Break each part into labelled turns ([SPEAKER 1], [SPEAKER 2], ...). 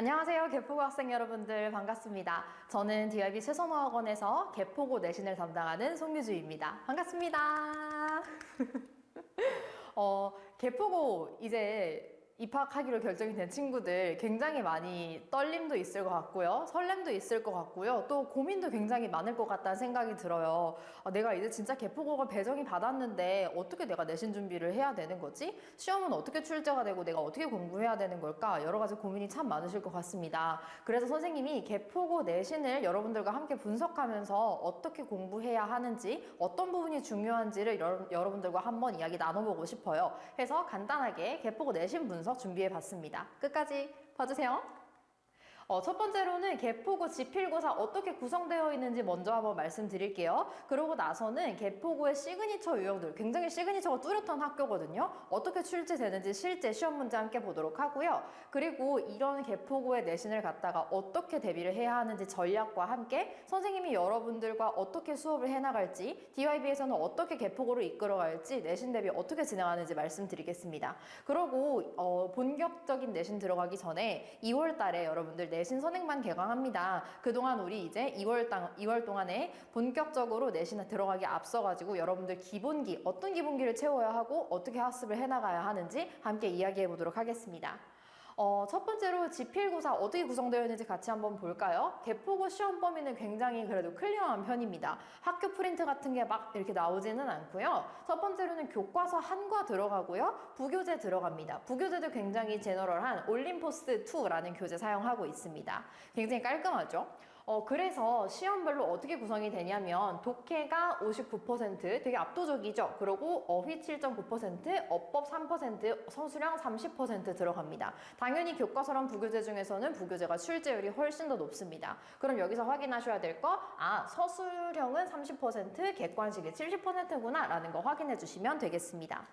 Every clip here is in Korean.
[SPEAKER 1] 안녕하세요. 개포고 학생 여러분들 반갑습니다. 저는 DIB 최선화학원에서 개포고 내신을 담당하는 송유주입니다. 반갑습니다. 개포고 이제 입학하기로 결정이 된 친구들 굉장히 많이 떨림도 있을 것 같고요. 설렘도 있을 것 같고요. 또 고민도 굉장히 많을 것 같다는 생각이 들어요. 내가 이제 진짜 개포고가 배정이 받았는데 어떻게 내가 내신 준비를 해야 되는 거지? 시험은 어떻게 출제가 되고 내가 어떻게 공부해야 되는 걸까? 여러 가지 고민이 참 많으실 것 같습니다. 그래서 선생님이 개포고 내신을 여러분들과 함께 분석하면서 어떻게 공부해야 하는지, 어떤 부분이 중요한지를 여러분들과 한번 이야기 나눠보고 싶어요. 해서 간단하게 개포고 내신 분석 준비해 봤습니다. 끝까지 봐주세요. 첫 번째로는 개포고 지필고사 어떻게 구성되어 있는지 먼저 한번 말씀드릴게요. 그러고 나서는 개포고의 시그니처 유형들, 굉장히 시그니처가 뚜렷한 학교거든요. 어떻게 출제되는지 실제 시험 문제 함께 보도록 하고요. 그리고 이런 개포고의 내신을 갖다가 어떻게 대비를 해야 하는지 전략과 함께 선생님이 여러분들과 어떻게 수업을 해나갈지, DYB에서는 어떻게 개포고를 이끌어갈지, 내신 대비 어떻게 진행하는지 말씀드리겠습니다. 그러고 본격적인 내신 들어가기 전에 2월 달에 여러분들 내신 선행반 개강합니다. 그동안 우리 이제 2월 동안에 본격적으로 내신에 들어가기 앞서가지고 여러분들 기본기, 어떤 기본기를 채워야 하고 어떻게 학습을 해나가야 하는지 함께 이야기해 보도록 하겠습니다. 첫 번째로 지필고사 어떻게 구성되어 있는지 같이 한번 볼까요? 개포고 시험 범위는 굉장히 그래도 클리어한 편입니다. 학교 프린트 같은 게 막 이렇게 나오지는 않고요. 첫 번째로는 교과서 한과 들어가고요. 부교재 들어갑니다. 부교재도 굉장히 제너럴한 올림포스2라는 교재 사용하고 있습니다. 굉장히 깔끔하죠? 그래서 시험별로 어떻게 구성이 되냐면 독해가 59% 되게 압도적이죠. 그리고 어휘 7.9%, 어법 3%, 서술형 30% 들어갑니다. 당연히 교과서랑 부교재 중에서는 부교재가 출제율이 훨씬 더 높습니다. 그럼 여기서 확인하셔야 될 거, 서술형은 30%, 객관식이 70%구나 라는 거 확인해 주시면 되겠습니다.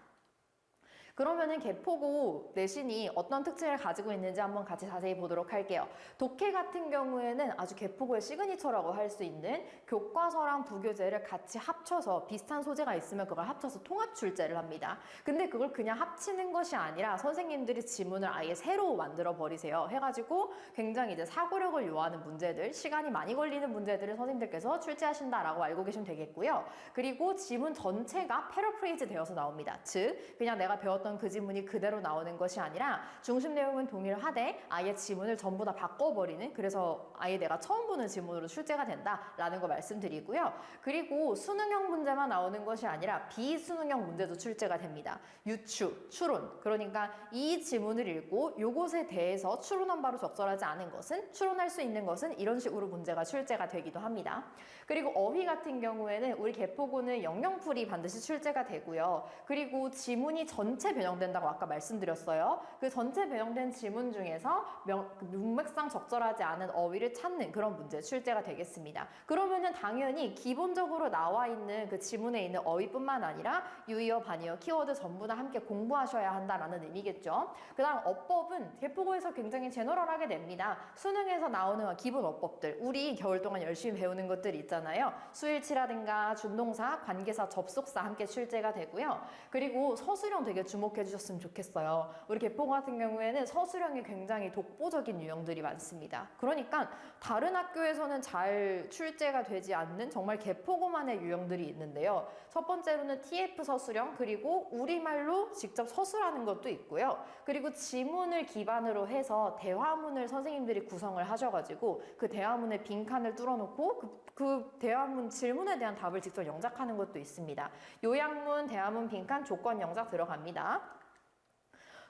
[SPEAKER 1] 그러면은 개포고 내신이 어떤 특징을 가지고 있는지 한번 같이 자세히 보도록 할게요. 독해 같은 경우에는 아주 개포고의 시그니처라고 할 수 있는 교과서랑 부교재를 같이 합쳐서 비슷한 소재가 있으면 그걸 합쳐서 통합 출제를 합니다. 근데 그걸 그냥 합치는 것이 아니라 선생님들이 지문을 아예 새로 만들어 버리세요. 해가지고 굉장히 이제 사고력을 요하는 문제들, 시간이 많이 걸리는 문제들을 선생님들께서 출제하신다라고 알고 계시면 되겠고요. 그리고 지문 전체가 패러프레이즈 되어서 나옵니다. 즉, 그냥 내가 배웠던 그 지문이 그대로 나오는 것이 아니라 중심 내용은 동일하되 아예 지문을 전부 다 바꿔버리는, 그래서 아예 내가 처음 보는 지문으로 출제가 된다라는 거 말씀드리고요. 그리고 수능형 문제만 나오는 것이 아니라 비수능형 문제도 출제가 됩니다. 유추, 추론. 그러니까 이 지문을 읽고 요것에 대해서 추론한 바로 적절하지 않은 것은, 추론할 수 있는 것은 이런 식으로 문제가 출제가 되기도 합니다. 그리고 어휘 같은 경우에는 우리 개포고는 영영풀이 반드시 출제가 되고요. 그리고 지문이 전체 변형된다고 아까 말씀드렸어요. 그 전체 변형된 지문 중에서 문맥상 적절하지 않은 어휘를 찾는 그런 문제 출제가 되겠습니다. 그러면은 당연히 기본적으로 나와 있는 그 지문에 있는 어휘뿐만 아니라 유의어, 반의어, 키워드 전부 다 함께 공부하셔야 한다라는 의미겠죠. 그 다음 어법은 개포고에서 굉장히 제너럴하게 냅니다. 수능에서 나오는 기본 어법들, 우리 겨울 동안 열심히 배우는 것들 있잖아요. 수일치라든가 준동사, 관계사, 접속사 함께 출제가 되고요. 그리고 서술형 되게 주목해 주셨으면 좋겠어요. 우리 개포고 같은 경우에는 서술형이 굉장히 독보적인 유형들이 많습니다. 그러니까 다른 학교에서는 잘 출제가 되지 않는 정말 개포고만의 유형들이 있는데요. 첫 번째로는 TF 서술형, 그리고 우리말로 직접 서술하는 것도 있고요. 그리고 지문을 기반으로 해서 대화문을 선생님들이 구성을 하셔가지고 그 대화문에 빈칸을 뚫어놓고 그 대화문 질문에 대한 답을 직접 영작하는 것도 있습니다. 요약문, 대화문, 빈칸, 조건 영작 들어갑니다.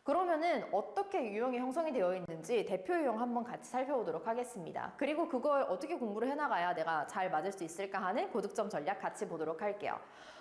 [SPEAKER 1] 그러면은 어떻게 유형이 형성이 되어 있는지 대표 유형 한번 같이 살펴보도록 하겠습니다. 그리고 그걸 어떻게 공부를 해나가야 내가 잘 맞을 수 있을까 하는 고득점 전략 같이 보도록 할게요.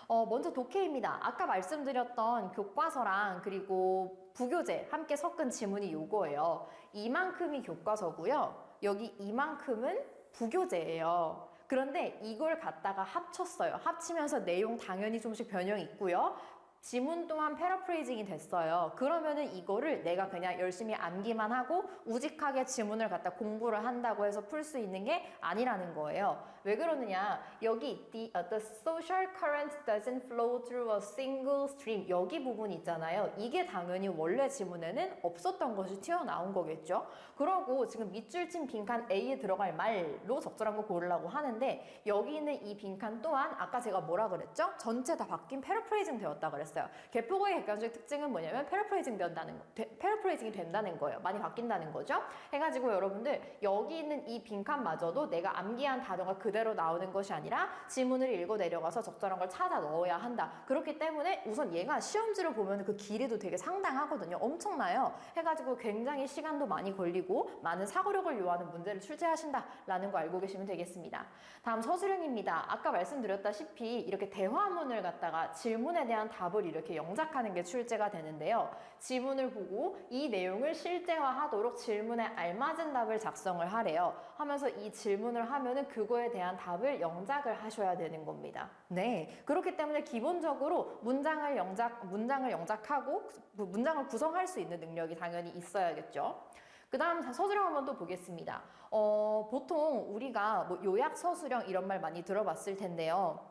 [SPEAKER 1] 먼저 독해입니다. 아까 말씀드렸던 교과서랑 그리고 부교재 함께 섞은 지문이 요거예요. 이만큼이 교과서고요. 여기 이만큼은 부교재예요. 그런데 이걸 갖다가 합쳤어요. 합치면서 내용 당연히 좀씩 변형이 있고요. 지문 또한 패러프레이징이 됐어요. 그러면은 이거를 내가 그냥 열심히 암기만 하고 우직하게 지문을 갖다 공부를 한다고 해서 풀 수 있는 게 아니라는 거예요. 왜 그러느냐? 여기 the social current doesn't flow through a single stream 여기 부분 있잖아요. 이게 당연히 원래 지문에는 없었던 것이 튀어나온 거겠죠. 그러고 지금 밑줄 친 빈칸 A에 들어갈 말로 적절한 거 고르려고 하는데 여기 있는 이 빈칸 또한 아까 제가 뭐라 그랬죠? 전체 다 바뀐 패러프레이징 되었다 그랬어요. 객포고의 객관적인 특징은 뭐냐면 패러프레이징이 된다는 거예요. 많이 바뀐다는 거죠. 해가지고 여러분들 여기 있는 이 빈칸마저도 내가 암기한 단어가 그대로 나오는 것이 아니라 지문을 읽어 내려가서 적절한 걸 찾아 넣어야 한다. 그렇기 때문에 우선 얘가 시험지를 보면 그 길이도 되게 상당하거든요. 엄청나요. 해가지고 굉장히 시간도 많이 걸리고 많은 사고력을 요하는 문제를 출제하신다라는 거 알고 계시면 되겠습니다. 다음 서술형입니다. 아까 말씀드렸다시피 이렇게 대화문을 갖다가 질문에 대한 답을 이렇게 영작하는 게 출제가 되는데요. 지문을 보고 이 내용을 실제화하도록 질문에 알맞은 답을 작성을 하래요. 하면서 이 질문을 하면은 그거에 대한 답을 영작을 하셔야 되는 겁니다. 네, 그렇기 때문에 기본적으로 문장을 영작하고 문장을 구성할 수 있는 능력이 당연히 있어야겠죠. 그 다음 서술형 한번 또 보겠습니다. 보통 우리가 뭐 요약 서술형 이런 말 많이 들어봤을 텐데요.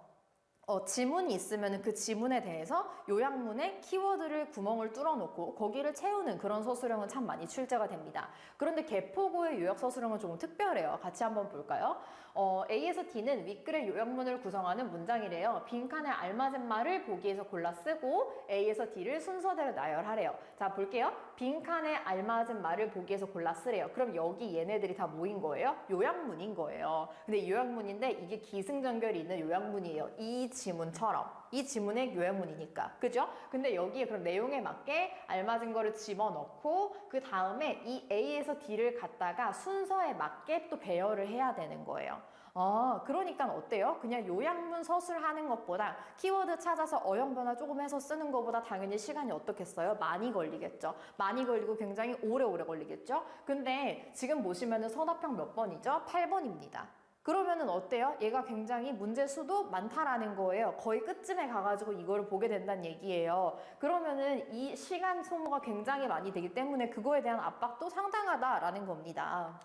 [SPEAKER 1] 지문이 있으면 그 지문에 대해서 요약문에 키워드를 구멍을 뚫어놓고 거기를 채우는 그런 서술형은 참 많이 출제가 됩니다. 그런데 개포고의 요약 서술형은 조금 특별해요. 같이 한번 볼까요? A에서 D는 윗글의 요약문을 구성하는 문장이래요. 빈칸에 알맞은 말을 보기에서 골라 쓰고 A에서 D를 순서대로 나열하래요. 자, 볼게요. 빈칸에 알맞은 말을 보기에서 골라 쓰래요. 그럼 여기 얘네들이 다 뭐인 거예요? 요약문인 거예요. 근데 요약문인데 이게 기승전결이 있는 요약문이에요. 이 지문처럼. 이 지문의 요약문이니까. 그죠? 근데 여기에 그럼 내용에 맞게 알맞은 거를 집어넣고 그 다음에 이 A에서 D를 갖다가 순서에 맞게 또 배열을 해야 되는 거예요. 그러니까 어때요? 그냥 요약문 서술하는 것보다 키워드 찾아서 어형 변화 조금 해서 쓰는 것보다 당연히 시간이 어떻겠어요? 많이 걸리겠죠. 많이 걸리고 굉장히 오래 걸리겠죠. 근데 지금 보시면은 서답형 몇 번이죠? 8번입니다. 그러면은 어때요? 얘가 굉장히 문제 수도 많다라는 거예요. 거의 끝쯤에 가가지고 이거를 보게 된다는 얘기예요. 그러면은 이 시간 소모가 굉장히 많이 되기 때문에 그거에 대한 압박도 상당하다라는 겁니다.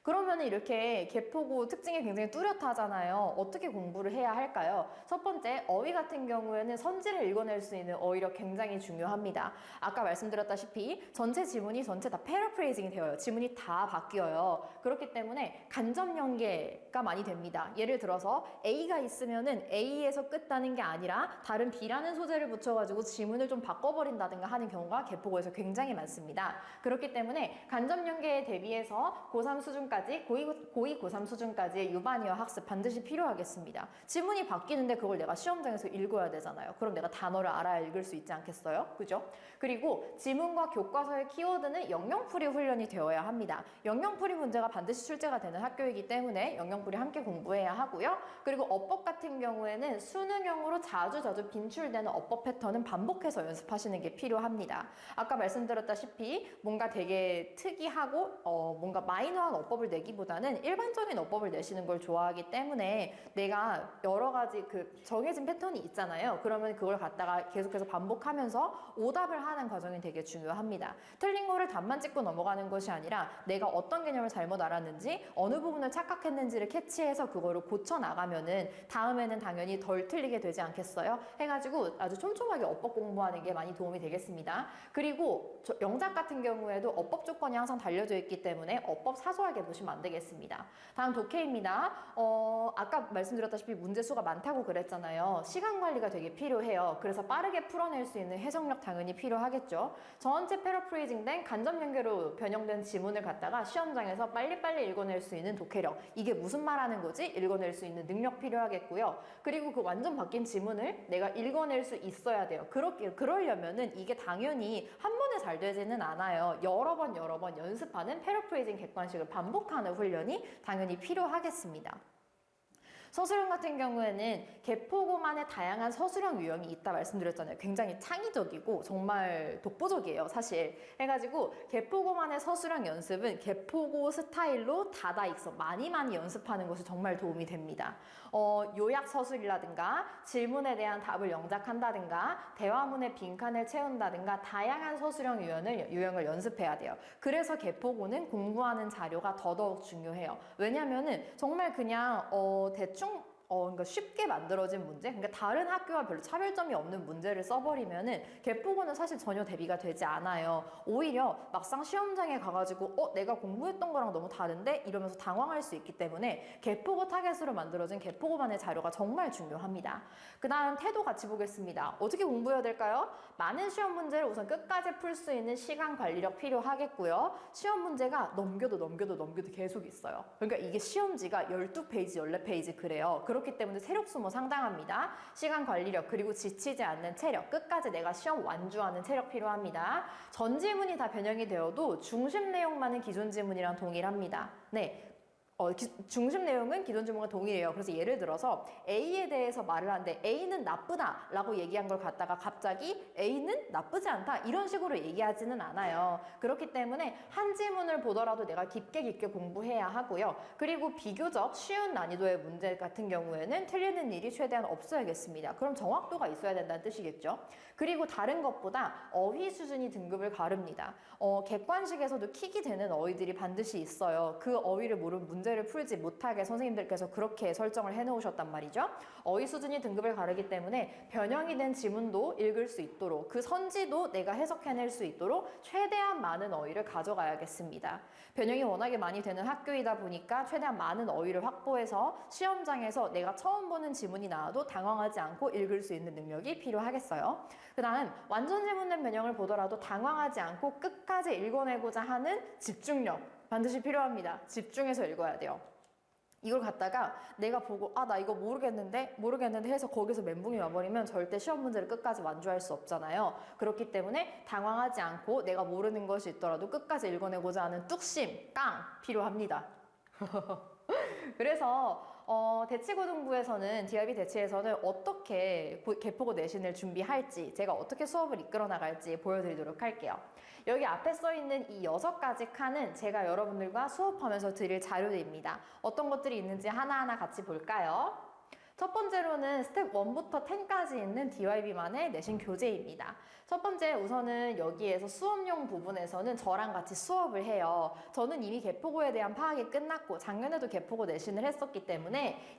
[SPEAKER 1] 그러면은 이렇게 개포고 특징이 굉장히 뚜렷하잖아요. 어떻게 공부를 해야 할까요? 첫 번째, 어휘 같은 경우에는 선지를 읽어낼 수 있는 어휘력 굉장히 중요합니다. 아까 말씀드렸다시피 전체 지문이 전체 다 패러프레이징이 되어요. 지문이 다 바뀌어요. 그렇기 때문에 간접 연계가 많이 됩니다. 예를 들어서 A가 있으면은 A에서 끝나는 게 아니라 다른 B라는 소재를 붙여가지고 지문을 좀 바꿔버린다든가 하는 경우가 개포고에서 굉장히 많습니다. 그렇기 때문에 간접 연계에 대비해서 고3 수준까지 고2, 고3 수준까지의 유반이어 학습 반드시 필요하겠습니다. 지문이 바뀌는데 그걸 내가 시험장에서 읽어야 되잖아요. 그럼 내가 단어를 알아야 읽을 수 있지 않겠어요? 그죠? 그리고 지문과 교과서의 키워드는 영영풀이 훈련이 되어야 합니다. 영영풀이 문제가 반드시 출제가 되는 학교이기 때문에 영영풀이 함께 공부해야 하고요. 그리고 어법 같은 경우에는 수능형으로 자주 빈출되는 어법 패턴은 반복해서 연습하시는 게 필요합니다. 아까 말씀드렸다시피 뭔가 되게 특이하고 뭔가 마이너한 어법을 내기보다는 일반적인 어법을 내시는 걸 좋아하기 때문에 내가 여러 가지 그 정해진 패턴이 있잖아요. 그러면 그걸 갖다가 계속해서 반복하면서 오답을 하는 과정이 되게 중요합니다. 틀린 거를 답만 찍고 넘어가는 것이 아니라 내가 어떤 개념을 잘못 알았는지 어느 부분을 착각했는지를 캐치해서 그거를 고쳐 나가면은 다음에는 당연히 덜 틀리게 되지 않겠어요? 해가지고 아주 촘촘하게 어법 공부하는 게 많이 도움이 되겠습니다. 그리고 영작 같은 경우에도 어법 조건이 항상 달려져 있기 때문에 어법 사소하게 보시면 안 되겠습니다. 다음 독해입니다. 아까 말씀드렸다시피 문제 수가 많다고 그랬잖아요. 시간 관리가 되게 필요해요. 그래서 빠르게 풀어낼 수 있는 해석력 당연히 필요하겠죠. 전체 패러프레이징된 간접 연계로 변형된 지문을 갖다가 시험장에서 빨리빨리 읽어낼 수 있는 독해력. 이게 무슨 말하는 거지? 읽어낼 수 있는 능력 필요하겠고요. 그리고 그 완전 바뀐 지문을 내가 읽어낼 수 있어야 돼요. 그러려면은 이게 당연히 한 번에 잘 되지는 않아요. 여러 번 연습하는 패러프레이징 객관식을 반복하는 훈련이 당연히 필요하겠습니다. 서술형 같은 경우에는 개포고만의 다양한 서술형 유형이 있다 말씀드렸잖아요. 굉장히 창의적이고 정말 독보적이에요, 사실. 해가지고 개포고만의 서술형 연습은 개포고 스타일로 다다익서 많이 연습하는 것이 정말 도움이 됩니다. 요약 서술이라든가 질문에 대한 답을 영작한다든가 대화문의 빈칸을 채운다든가 다양한 서술형 유형을 연습해야 돼요. 그래서 개포고는 공부하는 자료가 더더욱 중요해요. 왜냐면은 정말 그냥 대충 그러니까 쉽게 만들어진 문제, 그러니까 다른 학교와 별로 차별점이 없는 문제를 써버리면은 개포고는 사실 전혀 대비가 되지 않아요. 오히려 막상 시험장에 가가지고 내가 공부했던 거랑 너무 다른데? 이러면서 당황할 수 있기 때문에 개포고 타겟으로 만들어진 개포고만의 자료가 정말 중요합니다. 그 다음 태도 같이 보겠습니다. 어떻게 공부해야 될까요? 많은 시험 문제를 우선 끝까지 풀 수 있는 시간 관리력 필요하겠고요. 시험 문제가 넘겨도 계속 있어요. 그러니까 이게 시험지가 12페이지, 14페이지 그래요. 그렇기 때문에 세력 소모 상당합니다. 시간 관리력 그리고 지치지 않는 체력, 끝까지 내가 시험 완주하는 체력 필요합니다. 전 지문이 다 변형이 되어도 중심 내용만은 기존 지문이랑 동일합니다. 네. 중심 내용은 기존 지문과 동일해요. 그래서 예를 들어서 A에 대해서 말을 하는데 A는 나쁘다 라고 얘기한 걸 갖다가 갑자기 A는 나쁘지 않다 이런 식으로 얘기하지는 않아요. 그렇기 때문에 한 지문을 보더라도 내가 깊게 공부해야 하고요. 그리고 비교적 쉬운 난이도의 문제 같은 경우에는 틀리는 일이 최대한 없어야겠습니다. 그럼 정확도가 있어야 된다는 뜻이겠죠. 그리고 다른 것보다 어휘 수준이 등급을 가릅니다. 객관식에서도 킥이 되는 어휘들이 반드시 있어요. 그 어휘를 모르는 문제를 풀지 못하게 선생님들께서 그렇게 설정을 해놓으셨단 말이죠. 어휘 수준이 등급을 가르기 때문에 변형이 된 지문도 읽을 수 있도록 그 선지도 내가 해석해낼 수 있도록 최대한 많은 어휘를 가져가야겠습니다. 변형이 워낙에 많이 되는 학교이다 보니까 최대한 많은 어휘를 확보해서 시험장에서 내가 처음 보는 지문이 나와도 당황하지 않고 읽을 수 있는 능력이 필요하겠어요. 그 다음 완전 지문된 변형을 보더라도 당황하지 않고 끝까지 읽어내고자 하는 집중력 반드시 필요합니다. 집중해서 읽어야 돼요. 이걸 갖다가 내가 보고 나 이거 모르겠는데 해서 거기서 멘붕이 와버리면 절대 시험 문제를 끝까지 완주할 수 없잖아요. 그렇기 때문에 당황하지 않고 내가 모르는 것이 있더라도 끝까지 읽어내고자 하는 뚝심, 깡 필요합니다. 그래서 대치고등부에서는 DIB 대치에서는 어떻게 개포고 내신을 준비할지 제가 어떻게 수업을 이끌어 나갈지 보여드리도록 할게요. 여기 앞에 써있는 이 6가지 칸은 제가 여러분들과 수업하면서 드릴 자료들입니다. 어떤 것들이 있는지 하나하나 같이 볼까요? 첫 번째로는 스텝 1부터 10까지 있는 DYB만의 내신 교재입니다. 첫 번째 우선은 여기에서 수업용 부분에서는 저랑 같이 수업을 해요. 저는 이미 개포고에 대한 파악이 끝났고 작년에도 개포고 내신을 했었기 때문에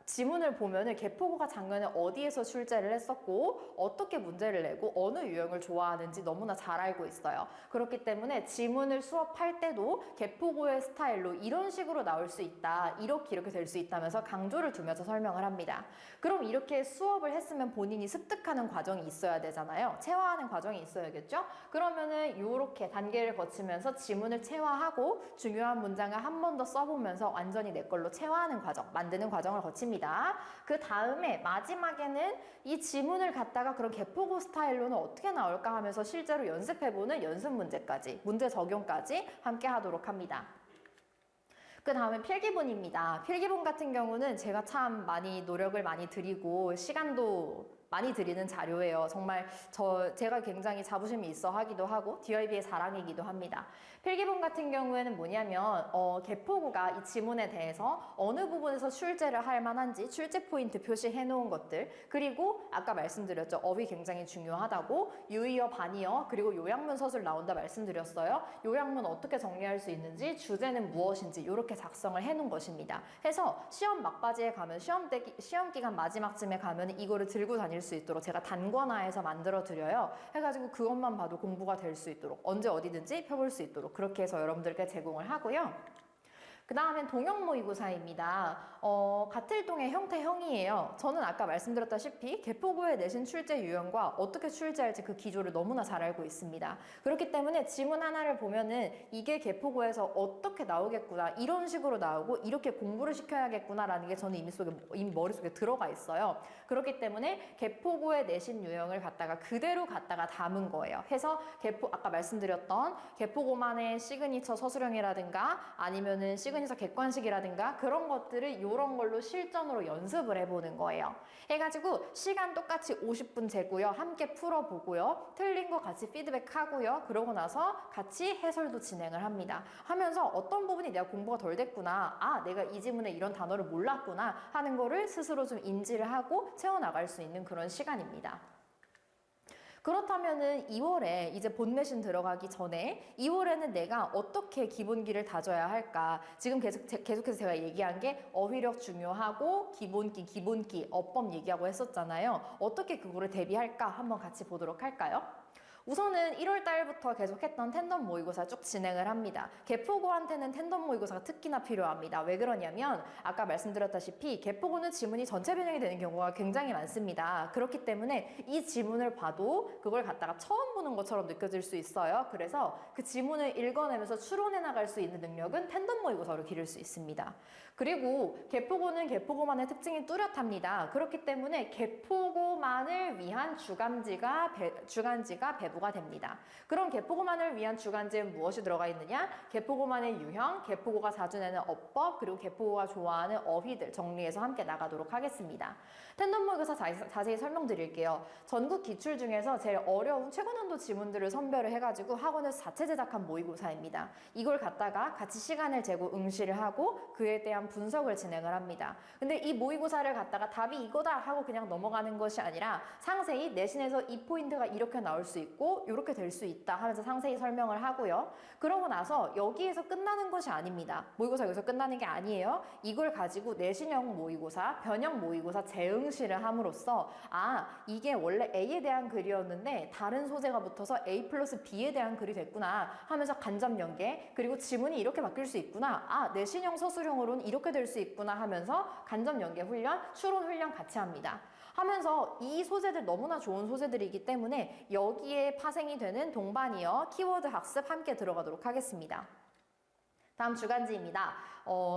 [SPEAKER 1] 지문을 보면은 개포고가 작년에 어디에서 출제를 했었고 어떻게 문제를 내고 어느 유형을 좋아하는지 너무나 잘 알고 있어요. 그렇기 때문에 지문을 수업할 때도 개포고의 스타일로 이런 식으로 나올 수 있다, 이렇게 될 수 있다면서 강조를 두면서 설명을 합니다. 그럼 이렇게 수업을 했으면 본인이 습득하는 과정이 있어야 되잖아요. 체화하는 과정이 있어야겠죠? 그러면은 이렇게 단계를 거치면서 지문을 체화하고 중요한 문장을 한 번 더 써보면서 완전히 내 걸로 체화하는 과정, 만드는 과정을 거칩니다. 그 다음에 마지막에는 이 지문을 갖다가 그런 개포고 스타일로는 어떻게 나올까 하면서 실제로 연습해보는 연습 문제까지, 문제 적용까지 함께 하도록 합니다. 그 다음에 필기본입니다. 필기본 같은 경우는 제가 참 많이 노력을 많이 들이고 시간도 많이 드리는 자료예요. 정말 제가 굉장히 자부심이 있어 하기도 하고 DIB의 자랑이기도 합니다. 필기본 같은 경우에는 뭐냐면 개포고가 이 지문에 대해서 어느 부분에서 출제를 할 만한지 출제 포인트 표시해 놓은 것들, 그리고 아까 말씀드렸죠. 어휘 굉장히 중요하다고, 유의어, 반의어, 그리고 요약문 서술 나온다 말씀드렸어요. 요약문 어떻게 정리할 수 있는지, 주제는 무엇인지 이렇게 작성을 해 놓은 것입니다. 해서 시험 막바지에 가면 시험 기간 마지막쯤에 가면 이거를 들고 다닐 수 있도록 제가 단권화해서 만들어 드려요. 해가지고 그것만 봐도 공부가 될 수 있도록 언제 어디든지 펴볼 수 있도록 그렇게 해서 여러분들께 제공을 하고요. 그 다음엔 동형 모의고사입니다. 같을동의 형태형이에요. 저는 아까 말씀드렸다시피 개포고에 내신 출제 유형과 어떻게 출제할지 그 기조를 너무나 잘 알고 있습니다. 그렇기 때문에 지문 하나를 보면은 이게 개포고에서 어떻게 나오겠구나, 이런 식으로 나오고 이렇게 공부를 시켜야겠구나라는 게 저는 이미 머릿속에 들어가 있어요. 그렇기 때문에 개포고에 내신 유형을 그대로 담은 거예요. 해서 아까 말씀드렸던 개포고만의 시그니처 서술형이라든가 아니면은 시그니처 시그니처 객관식이라든가 그런 것들을 이런 걸로 실전으로 연습을 해보는 거예요. 해가지고 시간 똑같이 50분 재고요. 함께 풀어보고요. 틀린 거 같이 피드백하고요. 그러고 나서 같이 해설도 진행을 합니다. 하면서 어떤 부분이 내가 공부가 덜 됐구나. 아, 내가 이 지문에 이런 단어를 몰랐구나 하는 거를 스스로 좀 인지를 하고 채워나갈 수 있는 그런 시간입니다. 그렇다면은 2월에 이제 본 매신 들어가기 전에 2월에는 내가 어떻게 기본기를 다져야 할까? 지금 계속해서 제가 얘기한 게 어휘력 중요하고 기본기, 어법 얘기하고 했었잖아요. 어떻게 그거를 대비할까? 한번 같이 보도록 할까요? 우선은 1월 달부터 계속했던 텐덤 모의고사 쭉 진행을 합니다. 개포고한테는 텐덤 모의고사가 특히나 필요합니다. 왜 그러냐면 아까 말씀드렸다시피 개포고는 지문이 전체 변형이 되는 경우가 굉장히 많습니다. 그렇기 때문에 이 지문을 봐도 그걸 갖다가 처음 보는 것처럼 느껴질 수 있어요. 그래서 그 지문을 읽어내면서 추론해 나갈 수 있는 능력은 텐덤 모의고사로 기를 수 있습니다. 그리고 개포고는 개포고만의 특징이 뚜렷합니다. 그렇기 때문에 개포고만을 위한 주간지가 배부가 됩니다. 그럼 개포고만을 위한 주간지에 무엇이 들어가 있느냐? 개포고만의 유형, 개포고가 자주 내는 어법, 그리고 개포고가 좋아하는 어휘들 정리해서 함께 나가도록 하겠습니다. 텐덤 모의고사 자세히 설명드릴게요. 전국 기출 중에서 제일 어려운 최고 난도 지문들을 선별을 해가지고 학원에서 자체 제작한 모의고사입니다. 이걸 갖다가 같이 시간을 재고 응시를 하고 그에 대한 분석을 진행을 합니다. 근데 이 모의고사를 갖다가 답이 이거다 하고 그냥 넘어가는 것이 아니라 상세히 내신에서 이 포인트가 이렇게 나올 수 있고 이렇게 될 수 있다 하면서 상세히 설명을 하고요. 그러고 나서 여기에서 끝나는 것이 아닙니다. 모의고사 여기서 끝나는 게 아니에요. 이걸 가지고 내신형 모의고사, 변형 모의고사 재응시를 함으로써 아, 이게 원래 A에 대한 글이었는데 다른 소재가 붙어서 A 플러스 B에 대한 글이 됐구나 하면서 간접 연계, 그리고 지문이 이렇게 바뀔 수 있구나. 아, 내신형 서술형으로는 이렇게 될 수 있구나 하면서 간접 연계 훈련, 추론 훈련 같이 합니다. 하면서 이 소재들 너무나 좋은 소재들이기 때문에 여기에 파생이 되는 동반이어 키워드 학습 함께 들어가도록 하겠습니다. 다음 주간지입니다.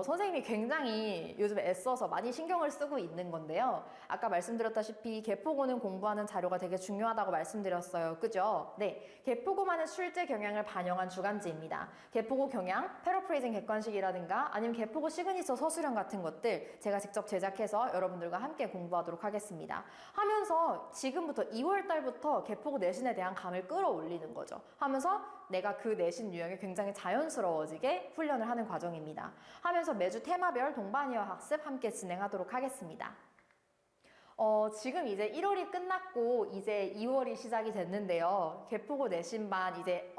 [SPEAKER 1] 선생님이 굉장히 요즘 애써서 많이 신경을 쓰고 있는 건데요. 아까 말씀드렸다시피 개포고는 공부하는 자료가 되게 중요하다고 말씀드렸어요. 그죠? 네. 개포고만의 실제 경향을 반영한 주간지입니다. 개포고 경향, 패러프레이징 객관식이라든가 아니면 개포고 시그니처 서술형 같은 것들 제가 직접 제작해서 여러분들과 함께 공부하도록 하겠습니다. 하면서 지금부터 2월 달부터 개포고 내신에 대한 감을 끌어올리는 거죠. 하면서 내가 그 내신 유형이 굉장히 자연스러워지게 훈련을 하는 과정입니다. 하면서 매주 테마별 동반이어 학습 함께 진행하도록 하겠습니다. 지금 이제 1월이 끝났고 이제 2월이 시작이 됐는데요. 개포고 내신반 이제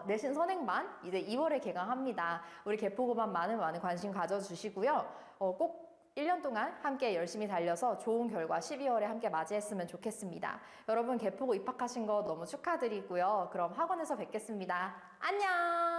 [SPEAKER 1] 내신 선행반 이제 2월에 개강합니다. 우리 개포고반 많은 관심 가져주시고요. 꼭 1년 동안 함께 열심히 달려서 좋은 결과 12월에 함께 맞이했으면 좋겠습니다. 여러분 개포고 입학하신 거 너무 축하드리고요. 그럼 학원에서 뵙겠습니다. 안녕!